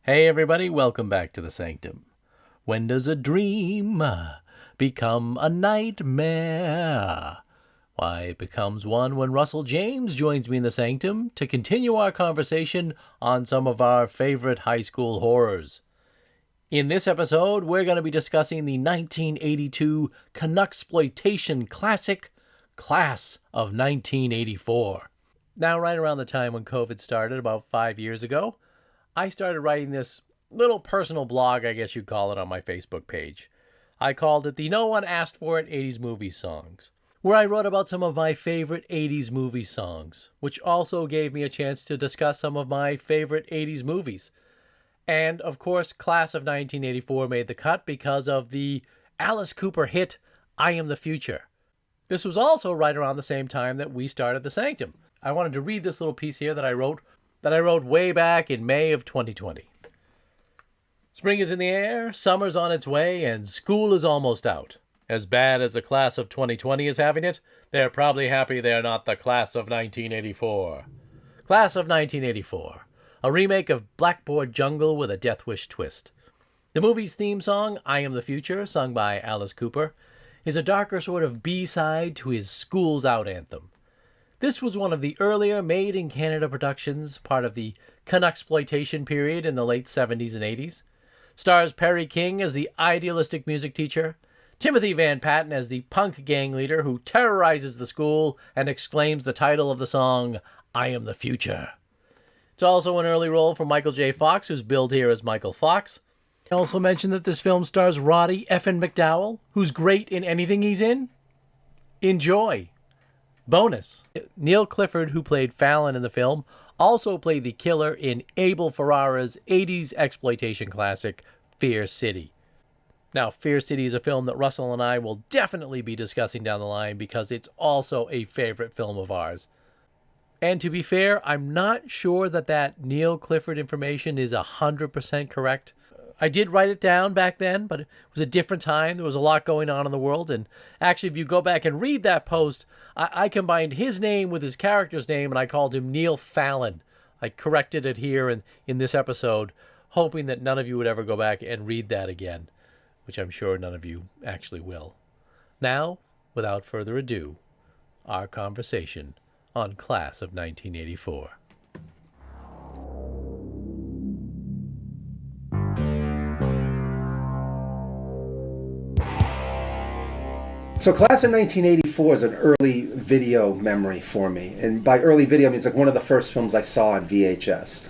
Hey everybody, welcome back to the Sanctum. When does a dream become a nightmare? Why, it becomes one when Russell James joins me in the Sanctum to continue our conversation on some of our favorite high school horrors. In this episode, we're going to be discussing the 1982 Canuxploitation classic, Class of 1984. Now, right around the time when COVID started, about 5 years ago, I started writing this little personal blog, I guess you'd call it, on my Facebook page. I called it the No One Asked For It 80s Movie Songs, where I wrote about some of my favorite 80s movie songs, which also gave me a chance to discuss some of my favorite 80s movies. And, of course, Class of 1984 made the cut because of the Alice Cooper hit, I Am the Future. This was also right around the same time that we started the Sanctum. I wanted to read this little piece here that I wrote way back in May of 2020. Spring is in the air, summer's on its way, and school is almost out. As bad as the class of 2020 is having it, they're probably happy they're not the class of 1984. Class of 1984, a remake of Blackboard Jungle with a Death Wish twist. The movie's theme song, I Am the Future, sung by Alice Cooper, is a darker sort of B-side to his School's Out anthem. This was one of the earlier made-in-Canada productions, part of the Canuxploitation period in the late 70s and 80s. Stars Perry King as the idealistic music teacher, Timothy Van Patten as the punk gang leader who terrorizes the school and exclaims the title of the song, I Am the Future. It's also an early role for Michael J. Fox, who's billed here as Michael Fox. I also mentioned that this film stars Roddy effin' McDowell, who's great in anything he's in. Enjoy. Bonus. Neil Clifford, who played Fallon in the film, also played the killer in Abel Ferrara's 80s exploitation classic, Fear City. Now, Fear City is a film that Russell and I will definitely be discussing down the line because it's also a favorite film of ours. And to be fair, I'm not sure that Neil Clifford information is 100% correct. I did write it down back then, but it was a different time. There was a lot going on in the world. And actually, if you go back and read that post, I combined his name with his character's name, and I called him Neil Fallon. I corrected it here in this episode, hoping that none of you would ever go back and read that again, which I'm sure none of you actually will. Now, without further ado, our conversation on Class of 1984. So Class of 1984 is an early video memory for me. And by early video, I mean it's like one of the first films I saw on VHS.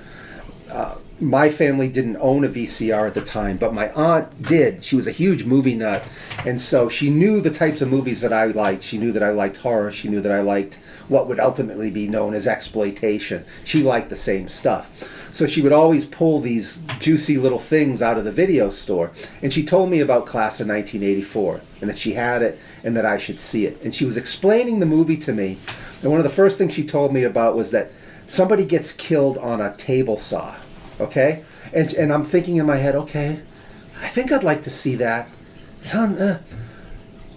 My family didn't own a VCR at the time, but my aunt did. She was a huge movie nut. And so she knew the types of movies that I liked. She knew that I liked horror. She knew that I liked what would ultimately be known as exploitation. She liked the same stuff. So she would always pull these juicy little things out of the video store. And she told me about Class of 1984 and that she had it and that I should see it. And she was explaining the movie to me. And one of the first things she told me about was that somebody gets killed on a table saw. Okay? And I'm thinking in my head, okay, I think I'd like to see that. And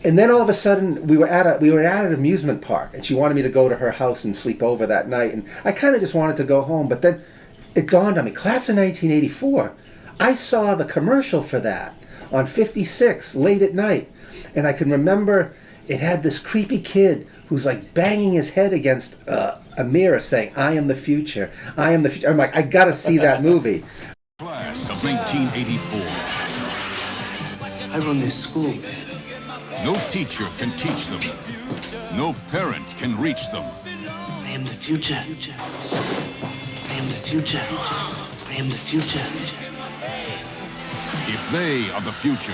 then all of a sudden, we were at an amusement park, and she wanted me to go to her house and sleep over that night. And I kind of just wanted to go home, but then it dawned on me, Class of 1984. I saw the commercial for that on 56 late at night, and I can remember it had this creepy kid who's like banging his head against a mirror saying, I am the future, I am the future. I'm like, I gotta see that movie. Class of 1984. I run this school. No teacher can teach them. No parent can reach them. I am the future. I am the future. I am the future. If they are the future,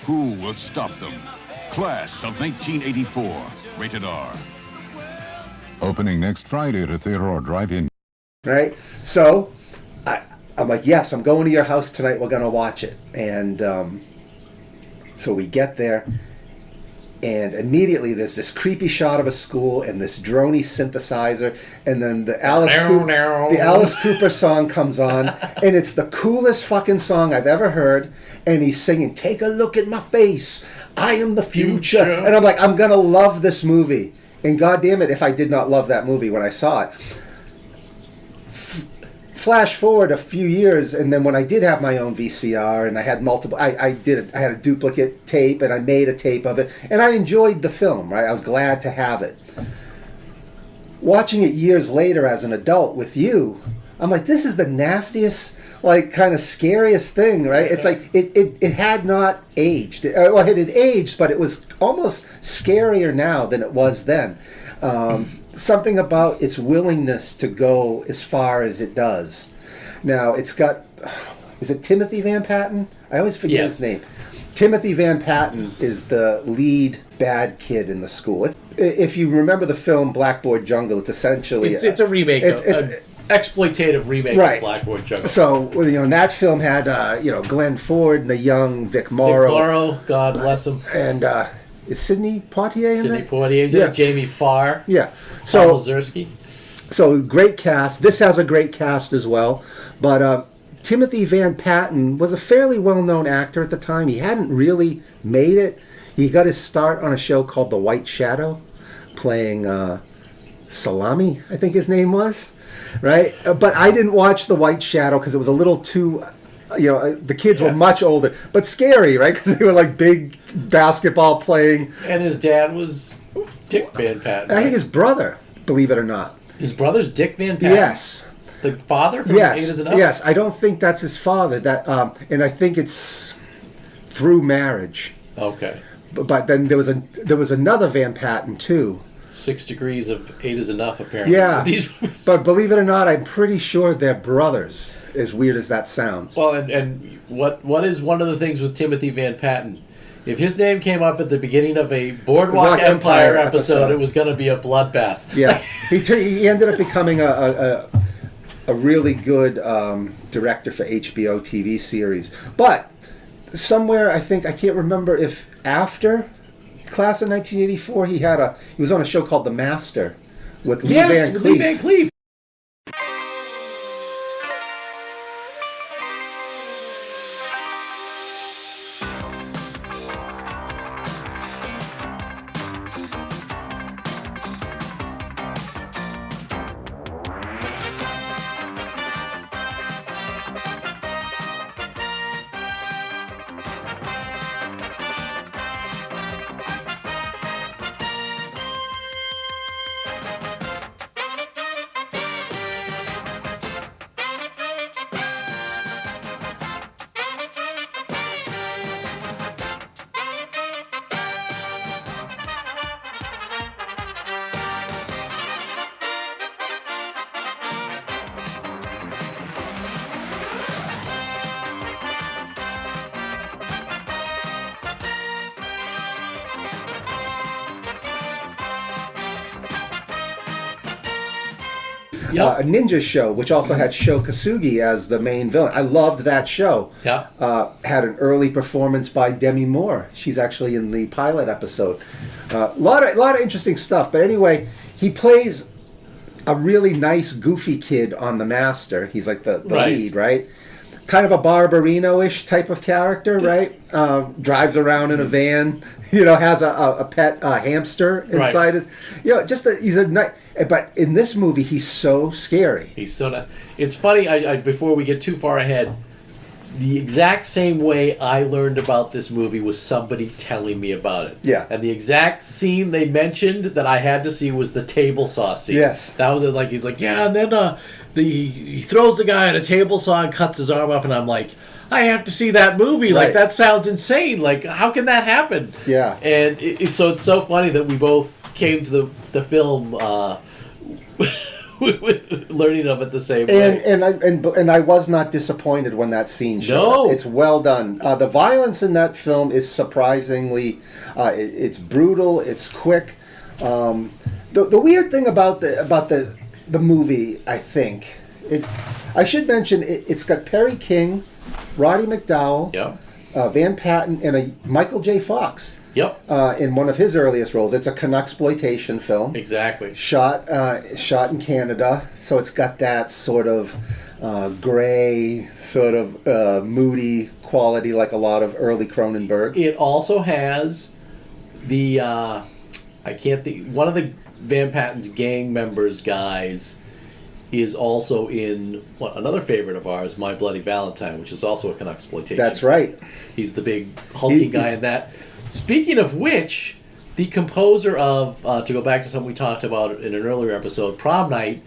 who will stop them? Class of 1984. Rated R. Opening next Friday at a theater or drive-in. Right? So, I'm like, yes, I'm going to your house tonight. We're going to watch it. And so we get there. And immediately there's this creepy shot of a school and this droney synthesizer. And then the Alice Cooper song comes on. And it's the coolest fucking song I've ever heard. And he's singing, take a look at my face. I am the future. And I'm like, I'm going to love this movie. And goddamn it, if I did not love that movie when I saw it. flash forward a few years, and then when I did have my own VCR, and I had multiple, I had a duplicate tape, and I made a tape of it, and I enjoyed the film, right? I was glad to have it. Watching it years later as an adult with you, I'm like, this is the nastiest, like, kind of scariest thing, right? It's like, it had not aged. Well, it had aged, but it was almost scarier now than it was then. Something about its willingness to go as far as it does. Now, it's got, is it Timothy Van Patten? I always forget his name. Timothy Van Patten is the lead bad kid in the school. If you remember the film Blackboard Jungle, it's essentially... It's a remake, an exploitative remake of Blackboard Jungle. So, and that film had, Glenn Ford and the young Vic Morrow. Vic Morrow, God bless him. And... is Sidney Poitier in Sidney that? Poitier's in it. Jamie Farr. Yeah. Paul Mazursky. So great cast. This has a great cast as well. But Timothy Van Patten was a fairly well-known actor at the time. He hadn't really made it. He got his start on a show called The White Shadow, playing Salami, I think his name was. Right? But I didn't watch The White Shadow because it was a little too... the kids were much older, but scary, right? Because they were like big basketball playing. And his dad was Dick Van Patten. I think his brother, believe it or not. His brother's Dick Van Patten? Yes. The father from Eight is Enough? Yes, I don't think that's his father. And I think it's through marriage. Okay. But then there was another Van Patten too. 6 degrees of Eight is Enough, apparently. Yeah. But believe it or not, I'm pretty sure they're brothers. As weird as that sounds. Well, and what is one of the things with Timothy Van Patten? If his name came up at the beginning of a Boardwalk Empire episode, it was going to be a bloodbath. Yeah, he ended up becoming a really good director for HBO TV series. But somewhere, I can't remember if after Class of 1984, he was on a show called The Master with Lee Van Cleef. Lee Van Cleef. A ninja show, which also had Sho Kosugi as the main villain. I loved that show. Yeah. Had an early performance by Demi Moore. She's actually in the pilot episode. A lot of interesting stuff. But anyway, he plays a really nice, goofy kid on The Master. He's like the lead, right? Kind of a Barbarino-ish type of character, right? Drives around in a van. Has a pet hamster inside his. He's a nice. But in this movie, he's so scary. He's so nice. It's funny. I before we get too far ahead, the exact same way I learned about this movie was somebody telling me about it. Yeah. And the exact scene they mentioned that I had to see was the table saw scene. Yes. That was it. Like he's like, yeah, and then he throws the guy at a table saw and cuts his arm off, and I'm like, I have to see that movie. Like, that sounds insane. Like, how can that happen? Yeah. And so it's so funny that we both came to the film learning of it the same way. And I was not disappointed when that scene showed up. It's well done. The violence in that film is surprisingly, it's brutal. It's quick. The weird thing about the movie, I think, I should mention it's got Perry King, Roddy McDowell, Van Patten, and a Michael J. Fox. In one of his earliest roles. It's a Canuxploitation film. Exactly. Shot in Canada, so it's got that sort of gray, sort of moody quality, like a lot of early Cronenberg. It also has the one of the Van Patten's gang members guys. is also in another favorite of ours, My Bloody Valentine, which is also a Canuxploitation. That's right. He's the big hulking guy in that. Speaking of which, the composer of, to go back to something we talked about in an earlier episode, Prom Night,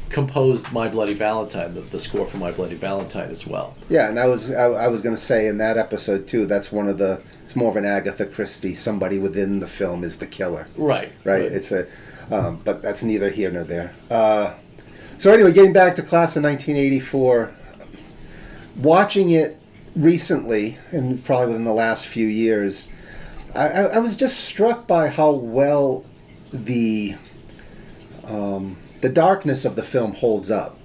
composed My Bloody Valentine, the score for My Bloody Valentine as well. Yeah, and I was going to say in that episode too, that's one of the, it's more of an Agatha Christie, somebody within the film is the killer. Right. It's a, but that's neither here nor there. So anyway, getting back to Class of 1984, watching it recently, and probably within the last few years, I was just struck by how well the darkness of the film holds up,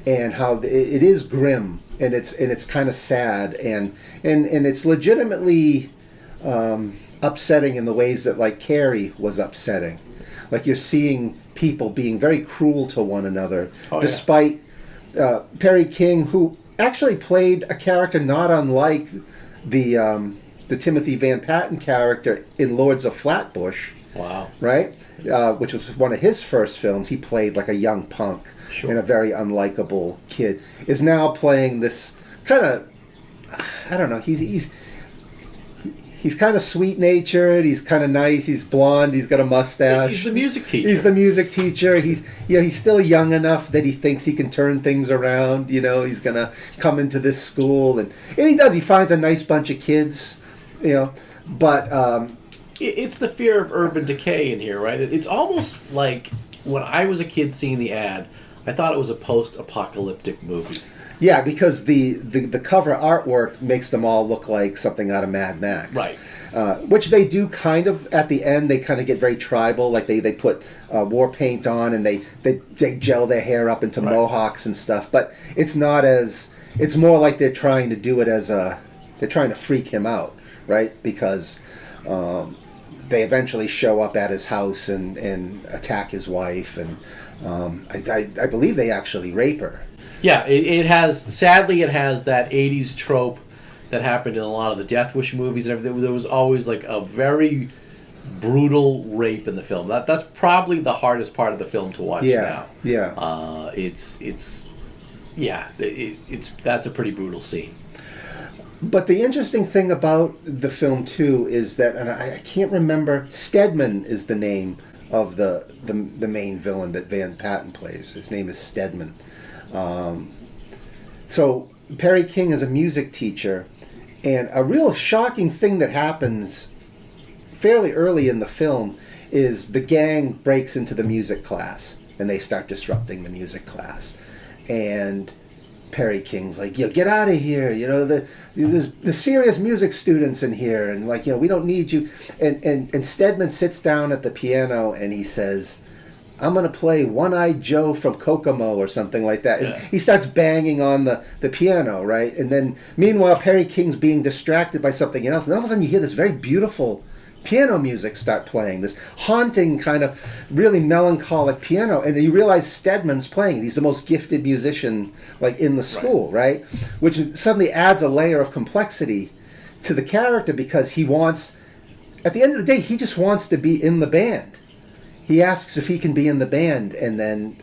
and how it is grim, and it's kind of sad, and it's legitimately upsetting in the ways that, like, Carrie was upsetting. Like, you're seeing people being very cruel to one another, despite Perry King, who actually played a character not unlike the Timothy Van Patten character in Lords of Flatbush. Wow. Right? Which was one of his first films. He played like a young punk and a very unlikable kid. Is now playing this kind of, I don't know, he's kind of sweet-natured, he's kind of nice, he's blonde, he's got a mustache. He's the music teacher. He's still young enough that he thinks he can turn things around, he's going to come into this school, and he does, he finds a nice bunch of kids, but... It's the fear of urban decay in here, right? It's almost like when I was a kid seeing the ad, I thought it was a post-apocalyptic movie. Yeah, because the cover artwork makes them all look like something out of Mad Max. Right. Which they do kind of, at the end, they kind of get very tribal. Like they put war paint on and they gel their hair up into mohawks and stuff. But it's not as, it's more like they're trying to do it as they're trying to freak him out, right? Because they eventually show up at his house and attack his wife. And I believe they actually rape her. Yeah, it has that 80s trope that happened in a lot of the Death Wish movies and everything. There was always like a very brutal rape in the film. That's probably the hardest part of the film to watch now. Yeah. That's a pretty brutal scene. But the interesting thing about the film too is that, and I can't remember, Stedman is the name of the main villain that Van Patten plays. His name is Stedman. So Perry King is a music teacher, and a real shocking thing that happens fairly early in the film is the gang breaks into the music class and they start disrupting the music class, and Perry King's like, get out of here, the serious music students in here, and like, we don't need you, and Stedman sits down at the piano and he says, I'm going to play One-Eyed Joe from Kokomo or something like that. And he starts banging on the piano, right? And then, meanwhile, Perry King's being distracted by something else. And all of a sudden you hear this very beautiful piano music start playing, this haunting kind of really melancholic piano. And you realize Stedman's playing it. He's the most gifted musician like in the school, right? Which suddenly adds a layer of complexity to the character, because he wants, at the end of the day, he just wants to be in the band. He asks if he can be in the band, and then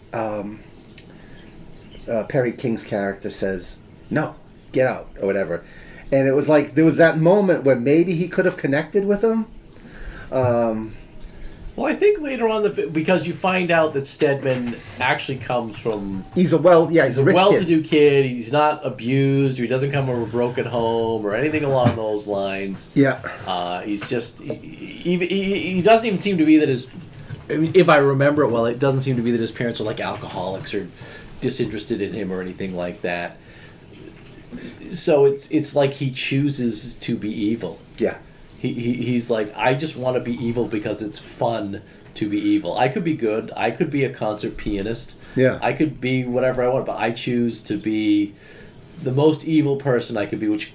Perry King's character says, no, get out, or whatever. And it was like, there was that moment where maybe he could have connected with him. Well, I think later on, because you find out that Stedman actually comes from... He's a rich well-to-do kid. He's not abused, or he doesn't come from a broken home, or anything along those lines. Yeah. He's just... He doesn't even seem to be that his... I mean, if I remember it well, it doesn't seem to be that his parents are like alcoholics or disinterested in him or anything like that. So it's like he chooses to be evil. Yeah. He's like, I just want to be evil because it's fun to be evil. I could be good. I could be a concert pianist. Yeah. I could be whatever I want, but I choose to be the most evil person I could be, which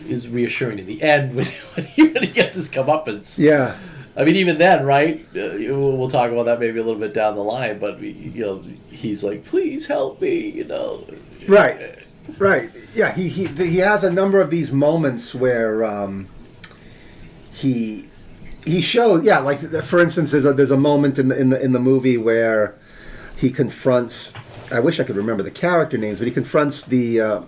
is reassuring in the end when he gets his comeuppance. Yeah. I mean, even then, right? We'll talk about that maybe a little bit down the line. But he's like, "Please help me," Right. Yeah. He has a number of these moments where he shows. Yeah, like for instance, there's a moment in the movie where he confronts I wish I could remember the character names, but he confronts the.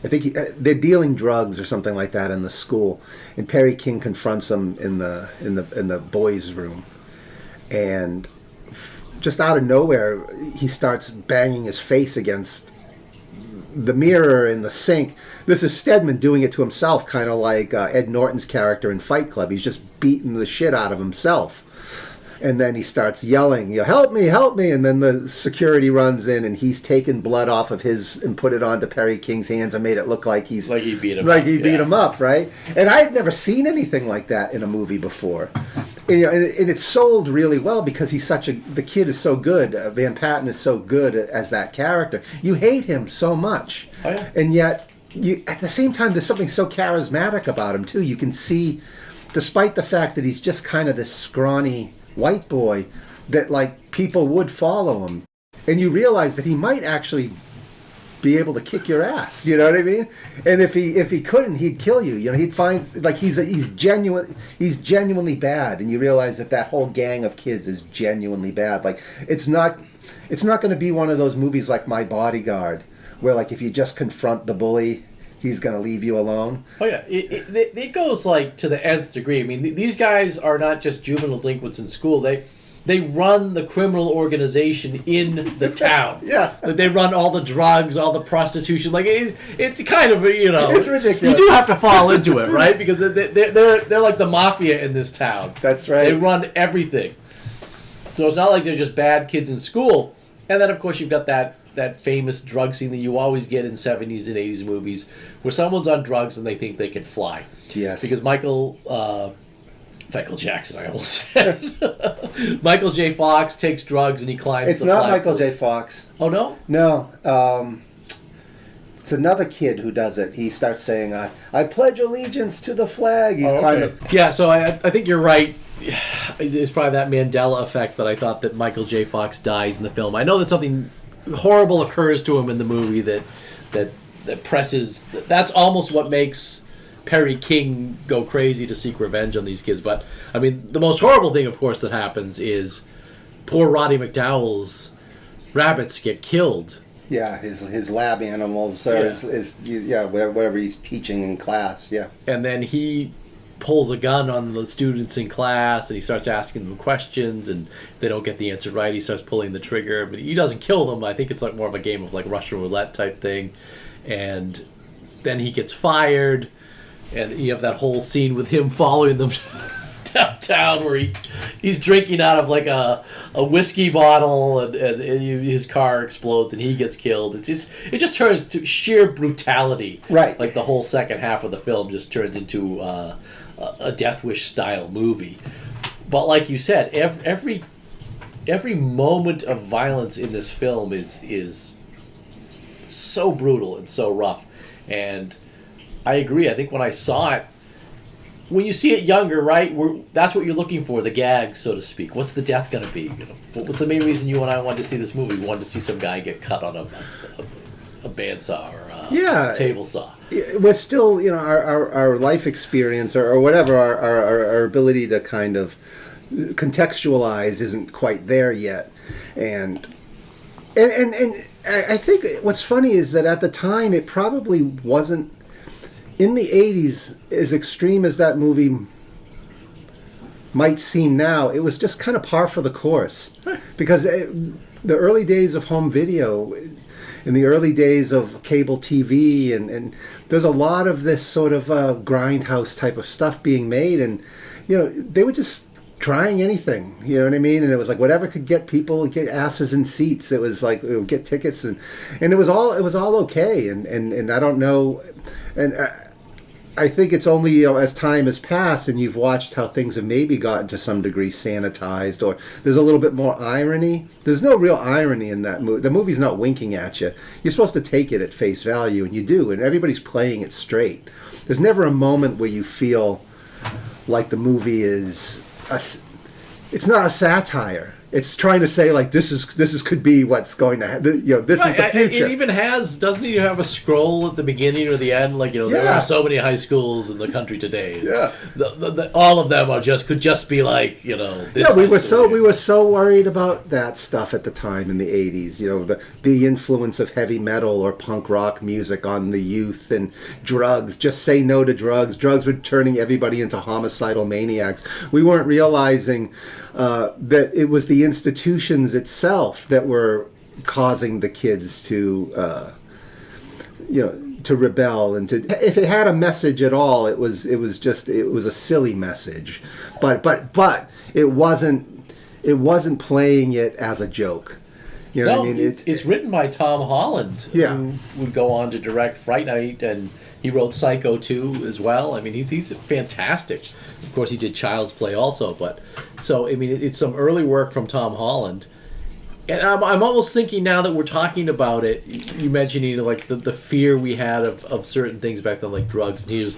I think they're dealing drugs or something like that in the school, and Perry King confronts him in the boys' room, and just out of nowhere he starts banging his face against the mirror in the sink. This is Stedman doing it to himself, kind of like Ed Norton's character in Fight Club. He's just beating the shit out of himself. And then he starts yelling, help me, help me. And then the security runs in and he's taken blood off of his and put it onto Perry King's hands and made it look like he beat him up, right? And I had never seen anything like that in a movie before. And it's sold really well because the kid is so good. Van Patten is so good as that character. You hate him so much. Oh, yeah. And yet, at the same time, there's something so charismatic about him, too. You can see, despite the fact that he's just kind of this scrawny white boy, that like people would follow him, and you realize that he might actually be able to kick your ass. You know what I mean? And if he couldn't, he'd kill you. You know, he'd find like he's genuinely bad, and you realize that whole gang of kids is genuinely bad. Like it's not going to be one of those movies like My Bodyguard, where like if you just confront the bully, he's going to leave you alone. Oh, yeah. It goes, like, to the nth degree. I mean, these guys are not just juvenile delinquents in school. They run the criminal organization in the town. Yeah. They run all the drugs, all the prostitution. Like, it's kind of, It's ridiculous. You do have to fall into it, right? Because they're like the mafia in this town. That's right. They run everything. So it's not like they're just bad kids in school. And then, of course, you've got that famous drug scene that you always get in 70s and 80s movies where someone's on drugs and they think they can fly. Yes. Because Michael Jackson, I almost said. Michael J. Fox takes drugs and he climbs It's not Michael J. Fox. Oh, no? No. It's another kid who does it. He starts saying, I pledge allegiance to the flag. He's climbing. Yeah, so I think you're right. It's probably that Mandela effect that I thought that Michael J. Fox dies in the film. I know that something horrible occurs to him in the movie that presses. That's almost what makes Perry King go crazy to seek revenge on these kids. But I mean, the most horrible thing, of course, that happens is poor Roddy McDowell's rabbits get killed. Yeah, his lab animals, whatever he's teaching in class. Yeah, and then he pulls a gun on the students in class and he starts asking them questions and they don't get the answer right. He starts pulling the trigger, but he doesn't kill them. I think it's like more of a game of like Russian roulette type thing. And then he gets fired and you have that whole scene with him following them downtown where he's drinking out of like a whiskey bottle and his car explodes and he gets killed. It just turns to sheer brutality. Right. Like the whole second half of the film just turns into a Death Wish style movie. But like you said, every moment of violence in this film is so brutal and so rough. And I agree. I think when I saw it, when you see it younger, right, that's what you're looking for, the gag, so to speak. What's the death going to be? What's the main reason you and I wanted to see this movie? We wanted to see some guy get cut on a bandsaw or a table saw. We're still, our life experience or whatever, our ability to kind of contextualize isn't quite there yet. And I think what's funny is that at the time it probably wasn't, in the 80s, as extreme as that movie might seem now, it was just kind of par for the course. Because the early days of home video, in the early days of cable TV, and there's a lot of this sort of grindhouse type of stuff being made, and they were just trying anything, you know what I mean? And it was like whatever could get people, get asses in seats. It was like get tickets, and it was all okay. And I don't know, and I think it's only as time has passed and you've watched how things have maybe gotten to some degree sanitized, or there's a little bit more irony. There's no real irony in that movie. The movie's not winking at you. You're supposed to take it at face value, and you do, and everybody's playing it straight. There's never a moment where you feel like the movie is it's not a satire. it's trying to say like this is could be what's going to happen. This is the future. It even doesn't it have a scroll at the beginning or the end? Like, there are so many high schools in the country today. Yeah, all of them could just be like, this. Yeah, we were so worried about that stuff at the time in the 80s. The influence of heavy metal or punk rock music on the youth and drugs. Just say no to drugs. Drugs were turning everybody into homicidal maniacs. We weren't realizing that it was the institutions itself that were causing the kids to rebel and if it had a message at all, it was a silly message, but it wasn't playing it as a joke. It's written by Tom Holland, who would go on to direct Fright Night, and he wrote Psycho 2 as well. I mean, he's fantastic. Of course, he did Child's Play also, but it's some early work from Tom Holland. And I'm almost thinking now that we're talking about it, you mentioning like the fear we had of certain things back then, like drugs and there's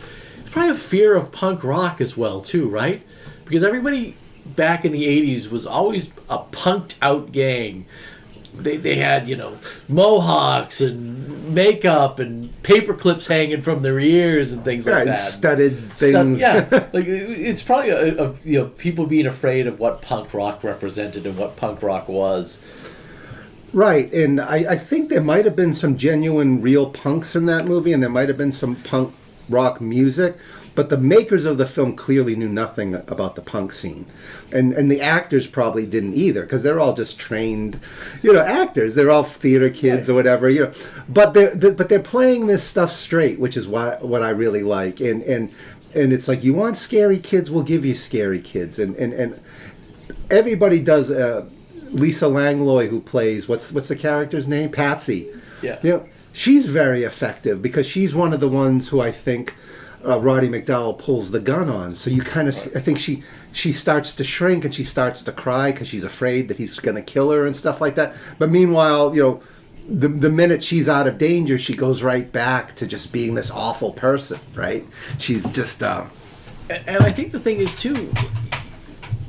probably a fear of punk rock as well too, right? Because everybody back in the 80s was always a punked out gang. They had, mohawks and makeup and paper clips hanging from their ears and things like that. Studded things. Like it's probably people being afraid of what punk rock represented and what punk rock was. Right, and I think there might have been some genuine real punks in that movie, and there might have been some punk rock music, but the makers of the film clearly knew nothing about the punk scene. And the actors probably didn't either, because they're all just trained, actors. They're all theater kids or whatever, But they're playing this stuff straight, which is what I really like. And it's like, you want scary kids, we'll give you scary kids. And everybody does. Lisa Langlois, who plays what's the character's name? Patsy. Yeah. She's very effective because she's one of the ones who I think Roddy McDowell pulls the gun on. So you kind of, I think she starts to shrink and she starts to cry because she's afraid that he's going to kill her and stuff like that. But meanwhile, the minute she's out of danger, she goes right back to just being this awful person, right? She's just. And I think the thing is too,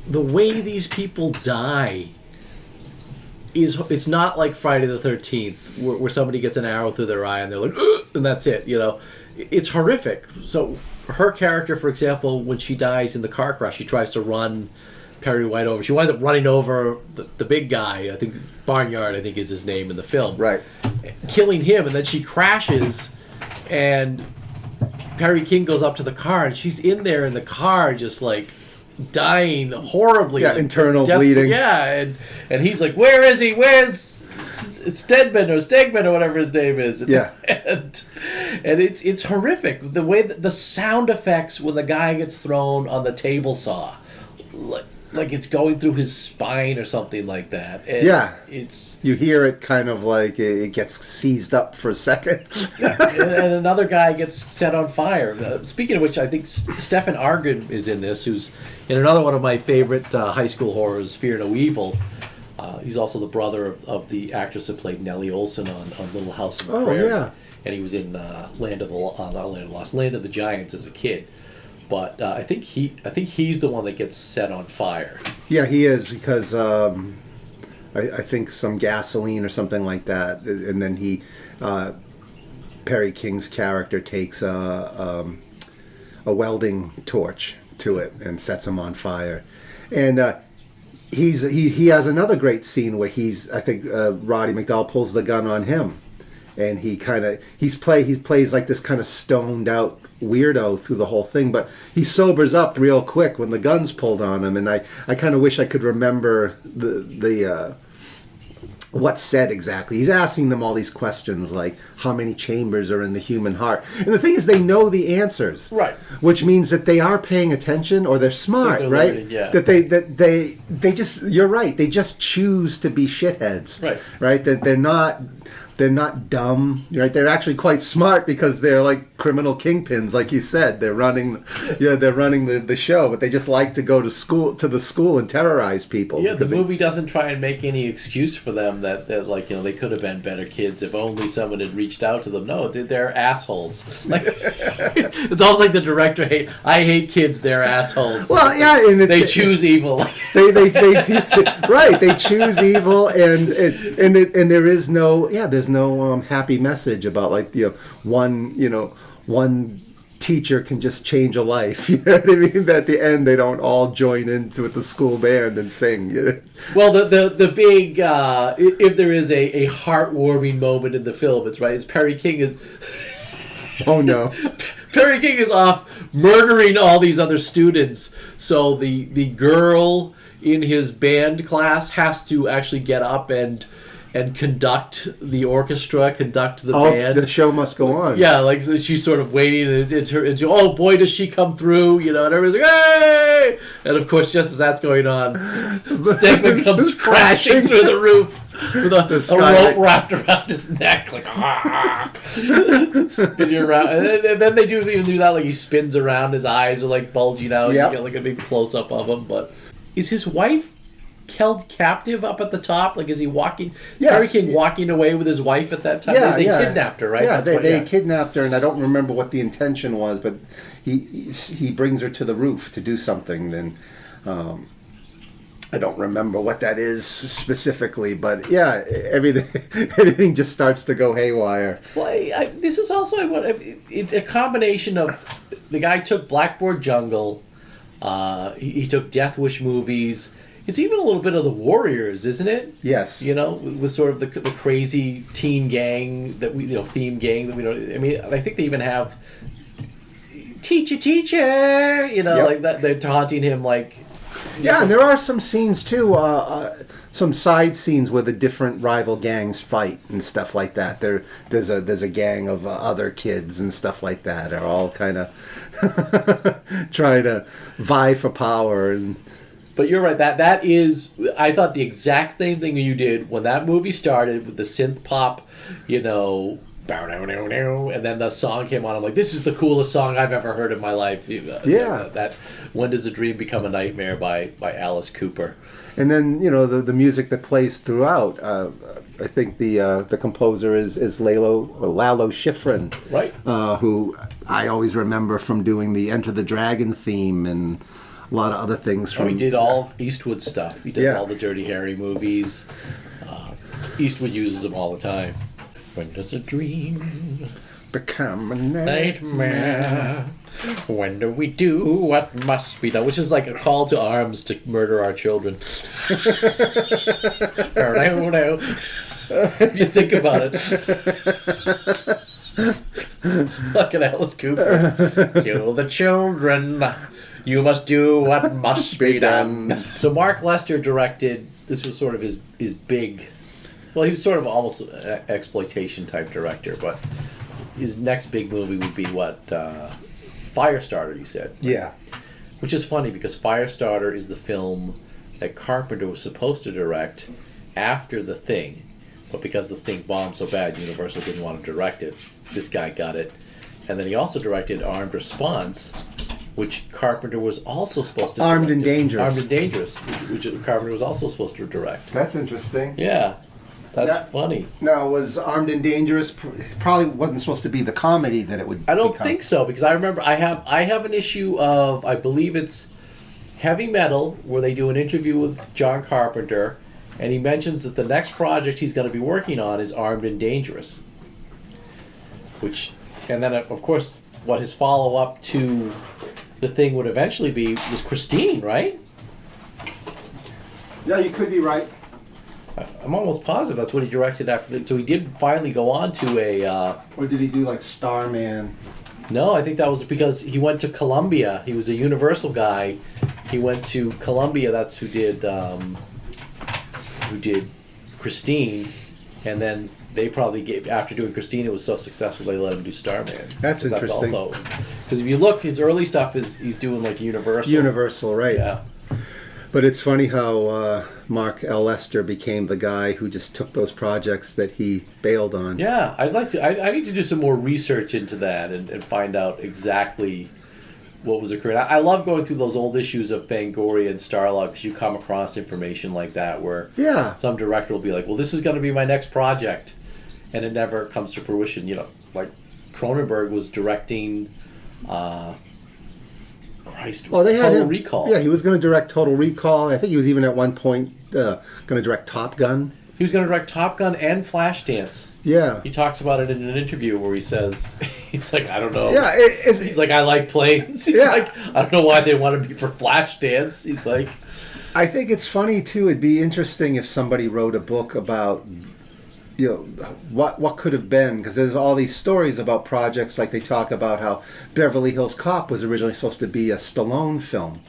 the way these people die. It's not like Friday the 13th where somebody gets an arrow through their eye and they're like, ugh, and that's it. It's horrific. So her character, for example, when she dies in the car crash, she tries to run Perry White over. She winds up running over the big guy. I think Barnyard, I think, is his name in the film. Right. Killing him, and then she crashes, and Perry King goes up to the car, and she's in there in the car, just like dying horribly. Yeah, internal bleeding. Yeah, and he's like, where is he? Where's Stedman or Stegman or whatever his name is? Yeah. And it's horrific. The way the sound effects when the guy gets thrown on the table saw, like it's going through his spine or something like that. And you hear it kind of like it gets seized up for a second. And another guy gets set on fire. Speaking of which, I think Stefan Arngrim is in this, who's in another one of my favorite high school horrors, Fear No Evil. He's also the brother of the actress that played Nellie Olson on Little House on the Prairie. Yeah. And he was in Land of the Giants as a kid. But I think he's the one that gets set on fire. Yeah, he is, because I think some gasoline or something like that, and then Perry King's character takes a welding torch to it and sets him on fire, and he has another great scene where I think Roddy McDowell pulls the gun on him, and he plays like this kind of stoned out weirdo through the whole thing, but he sobers up real quick when the gun's pulled on him, and I kind of wish I could remember the what's said exactly. He's asking them all these questions like how many chambers are in the human heart, and the thing is they know the answers, right? Which means that they are paying attention, or they're smart, right? Learning, yeah. That they just, you're right, they just choose to be shitheads, right? That they're they're not dumb, right? They're actually quite smart because they're like criminal kingpins, like you said. They're running, the show, but they just like to go to the school and terrorize people. Yeah, the movie doesn't try and make any excuse for them that like, you know, they could have been better kids if only someone had reached out to them. No, they're assholes. Like, it's almost like the director I hate kids. They're assholes. Well, yeah, and they choose evil. they right. They choose evil, and there is there's no happy message about, like, one teacher can just change a life. You know what I mean? At the end, they don't all join into with the school band and sing. You know? Well, the big if there is a heartwarming moment in the film, it's right. Is Perry King is. Oh no. Perry King is off murdering all these other students, so the girl in his band class has to actually get up and conduct the orchestra, conduct the band. The show must go on. Yeah, like she's sort of waiting, and it's her. And oh boy, does she come through? You know, and everybody's like, "Hey!" And of course, just as that's going on, Stefan comes crashing through the roof with a rope wrapped around his neck, like spinning around. And then they even do that, like he spins around, his eyes are like bulging out. Yep. You get like a big close up of him. But is his wife held captive up at the top? Like, is he walking? Yes. Perry King walking away with his wife at that time? Yeah, they kidnapped her, right? Yeah, they kidnapped her, and I don't remember what the intention was, but he brings her to the roof to do something. Then I don't remember what that is specifically, but yeah, everything just starts to go haywire. Well, this is also it's a combination of the guy took Blackboard Jungle, he took Death Wish movies. It's even a little bit of the Warriors, isn't it? Yes. You know, with sort of the crazy teen gang theme gang that we don't. I mean, I think they even have teacher, you know, like that. They're taunting him like. Yeah, and there are some scenes too, some side scenes where the different rival gangs fight and stuff like that. There's a gang of other kids and stuff like that. They're all kind of trying to vie for power. But you're right. That is. I thought the exact same thing you did when that movie started with the synth pop, you know. And then the song came on. I'm like, this is the coolest song I've ever heard in my life. Yeah. That When Does a Dream Become a Nightmare by Alice Cooper. And then, you know, the music that plays throughout. I think the composer is Lalo Schifrin, right? Who I always remember from doing the Enter the Dragon theme and a lot of other things. He did all Eastwood stuff. He does all the Dirty Harry movies. Eastwood uses them all the time. When does a dream become a nightmare? When do we do what must be done? Which is like a call to arms to murder our children. If you think about it. Fucking Alice Cooper. Kill the children. You must do what must be done. So Mark Lester directed, this was sort of his big, well, he was sort of almost an exploitation type director, but his next big movie would be what? Firestarter, you said? Yeah. Which is funny because Firestarter is the film that Carpenter was supposed to direct after The Thing, but because The Thing bombed so bad, Universal didn't want to direct it. This guy got it. And then he also directed Armed Response, which Carpenter was also supposed to direct. Armed and Dangerous, which Carpenter was also supposed to direct. That's interesting. Yeah. That's funny. Now, was Armed and Dangerous probably wasn't supposed to be the comedy that it would I don't think so, because I remember I have an issue of, I believe it's Heavy Metal, where they do an interview with John Carpenter, and he mentions that the next project he's going to be working on is Armed and Dangerous. And then, of course, what his follow-up to The Thing would eventually be was Christine, right? Yeah, you could be right. I'm almost positive that's what he directed after. So he did finally go on to a... Or did he do like Starman? No, I think that was because he went to Columbia. He was a Universal guy. He went to Columbia. That's who did Christine. And then they probably gave... After doing Christine, it was so successful they let him do Starman. That's interesting. Because if you look, his early stuff is he's doing like Universal. Universal, right. Yeah. But it's funny how Mark L. Lester became the guy who just took those projects that he bailed on. Yeah, I'd like to. I need to do some more research into that and find out exactly what was occurring. I love going through those old issues of Fangoria and Starlog because you come across information like that where some director will be like, well, this is going to be my next project. And it never comes to fruition. You know, like Cronenberg was directing... Total Recall. Yeah, he was going to direct Total Recall. I think he was even at one point going to direct Top Gun. He was going to direct Top Gun and Flashdance. Yeah. He talks about it in an interview where he says, he's like, I don't know. Yeah, he's like, I like planes. He's like, I don't know why they wanted me for Flashdance. He's like... I think it's funny, too. It'd be interesting if somebody wrote a book about... You know, what could have been, because there's all these stories about projects, like they talk about how Beverly Hills Cop was originally supposed to be a Stallone film.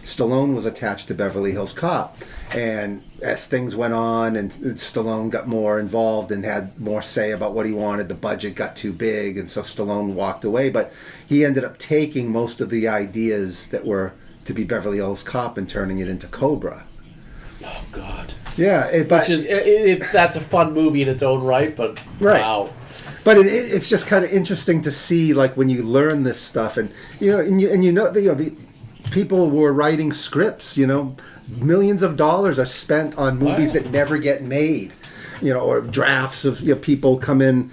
Stallone was attached to Beverly Hills Cop, and as things went on and Stallone got more involved and had more say about what he wanted, the budget got too big, and so Stallone walked away. But he ended up taking most of the ideas that were to be Beverly Hills Cop and turning it into Cobra. Oh, God. Yeah, that's a fun movie in its own right, but wow. But it's just kind of interesting to see, like, when you learn this stuff, and the people were writing scripts. You know, millions of dollars are spent on movies that never get made. You know, or drafts of people come in,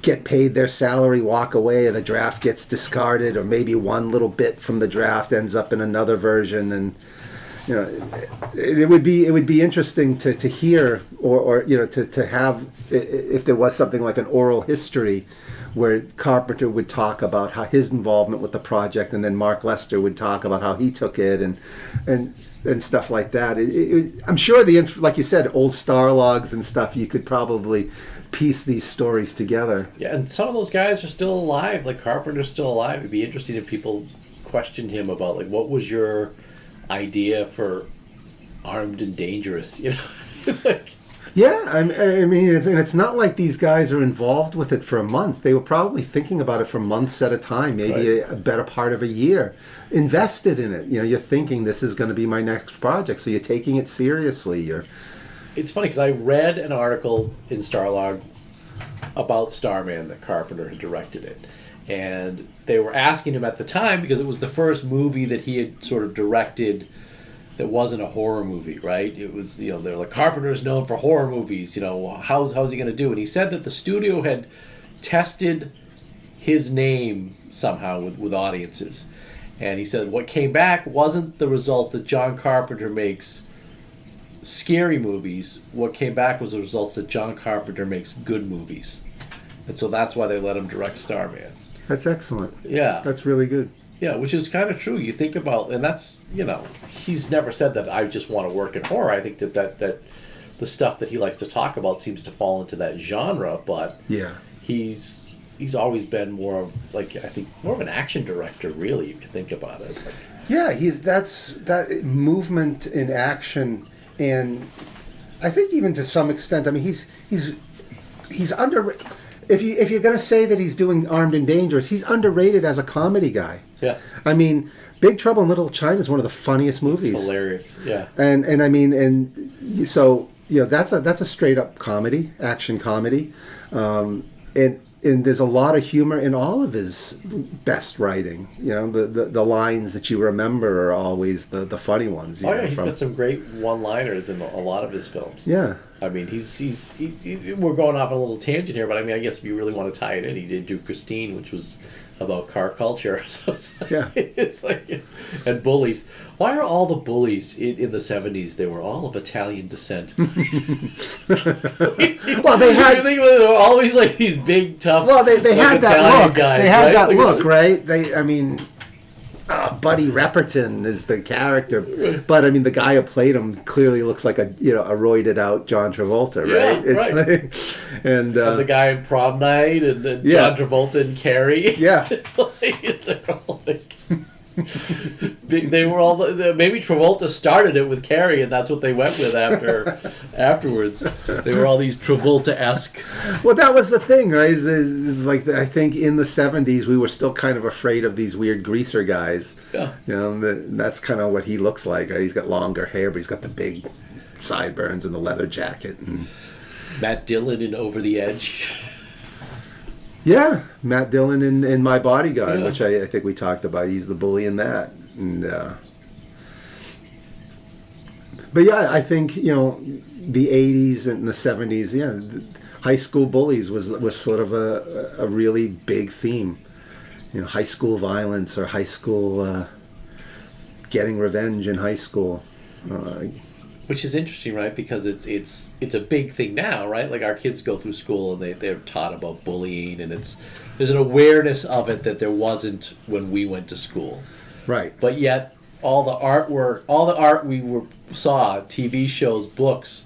get paid their salary, walk away, and the draft gets discarded, or maybe one little bit from the draft ends up in another version, and. You know, it would be interesting to hear or to have, if there was something like an oral history where Carpenter would talk about how his involvement with the project, and then Mark Lester would talk about how he took it and stuff like that. I'm sure like you said, old Starlogs and stuff, you could probably piece these stories together. Yeah, and some of those guys are still alive. Like Carpenter's still alive. It'd be interesting if people questioned him about, like, what was your idea for Armed and Dangerous, you know? It's like... Yeah, I mean, it's not like these guys are involved with it for a month. They were probably thinking about it for months at a time, maybe a better part of a year. Invested in it. You know, you're thinking this is going to be my next project, so you're taking it seriously. It's funny, because I read an article in Starlog about Starman that Carpenter had directed it. And they were asking him at the time, because it was the first movie that he had sort of directed that wasn't a horror movie, right? It was, they're like, Carpenter's known for horror movies, how's he going to do? And he said that the studio had tested his name somehow with audiences. And he said what came back wasn't the results that John Carpenter makes scary movies. What came back was the results that John Carpenter makes good movies. And so that's why they let him direct Starman. That's excellent. Yeah. That's really good. Yeah, which is kind of true. You think about, and that's, he's never said that I just want to work in horror. I think that the stuff that he likes to talk about seems to fall into that genre, but he's always been more of, like, I think, more of an action director, really, if you think about it. Like, yeah, that's that movement in action, and I think even to some extent, I mean, he's under. If you're going to say that he's doing Armed and Dangerous, he's underrated as a comedy guy. Yeah. I mean, Big Trouble in Little China is one of the funniest movies. It's hilarious. Yeah. And I mean, and so that's a straight up comedy, action comedy, and there's a lot of humor in all of his best writing. The lines that you remember are always the funny ones. He's got some great one-liners in a lot of his films. Yeah. I mean, we're going off on a little tangent here, but I mean, I guess if you really want to tie it in, he did do Christine, which was about car culture. So it's like, and bullies. Why are all the bullies in the 70s? They were all of Italian descent. Well, they had. They were always like these big, tough. Well, they had that Italian look. Guys, they had right? that look, right? I mean. Buddy Repperton is the character, but I mean the guy who played him clearly looks like a roided out John Travolta, right? Yeah, right. Like, and the guy in Prom Night and John Travolta and Carrie. Yeah, it's like it's all like. They were all maybe Travolta started it with Carrie, and that's what they went with afterwards. They were all these Travolta-esque. Well, that was the thing, right? Is like I think in the 70s we were still kind of afraid of these weird greaser guys. Yeah. That's kind of what he looks like. Right? He's got longer hair, but he's got the big sideburns and the leather jacket. And Matt Dillon in Over the Edge. Yeah, Matt Dillon in My Bodyguard, which I think we talked about. He's the bully in that. And, but yeah, I think, the 80s and the 70s, high school bullies was sort of a really big theme. High school violence or high school getting revenge in high school. Which is interesting, right? Because it's a big thing now, right? Like our kids go through school and they're taught about bullying, and there's an awareness of it that there wasn't when we went to school. Right. But yet all the art we saw, TV shows, books,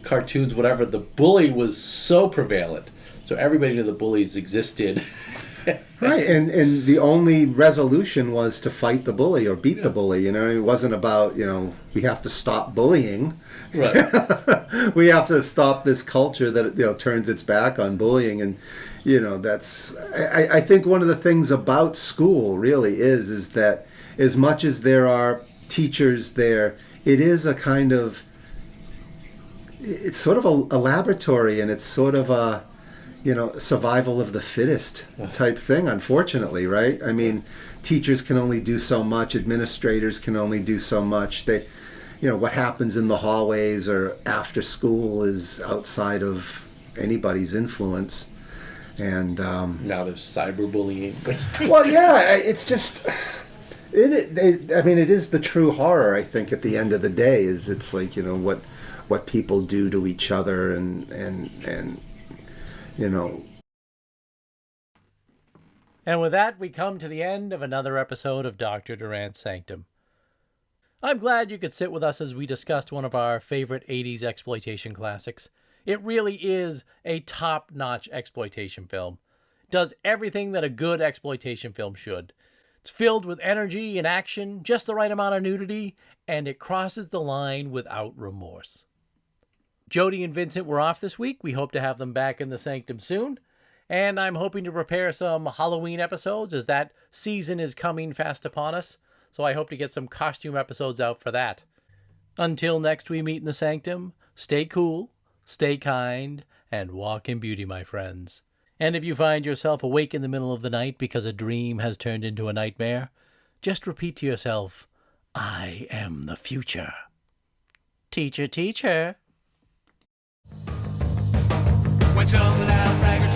cartoons, whatever, the bully was so prevalent. So everybody knew the bullies existed. Right, and the only resolution was to fight the bully or beat the bully. It wasn't about we have to stop bullying. Right. We have to stop this culture that turns its back on bullying, and that's. I think one of the things about school really is that as much as there are teachers there, it is a kind of. It's sort of a laboratory, and it's sort of a. Survival of the fittest type thing, unfortunately, right? I mean, teachers can only do so much, administrators can only do so much. They, what happens in the hallways or after school is outside of anybody's influence. And now there's cyberbullying. Well, yeah, it's just it is the true horror. I think at the end of the day is it's like what people do to each other and. And with that, we come to the end of another episode of Dr. Durant's Sanctum. I'm glad you could sit with us as we discussed one of our favorite 80s exploitation classics. It really is a top-notch exploitation film. It does everything that a good exploitation film should. It's filled with energy and action, just the right amount of nudity, and it crosses the line without remorse. Jody and Vincent were off this week. We hope to have them back in the Sanctum soon. And I'm hoping to prepare some Halloween episodes as that season is coming fast upon us. So I hope to get some costume episodes out for that. Until next we meet in the Sanctum, stay cool, stay kind, and walk in beauty, my friends. And if you find yourself awake in the middle of the night because a dream has turned into a nightmare, just repeat to yourself, I am the future. Teacher, teacher. When some loud bagger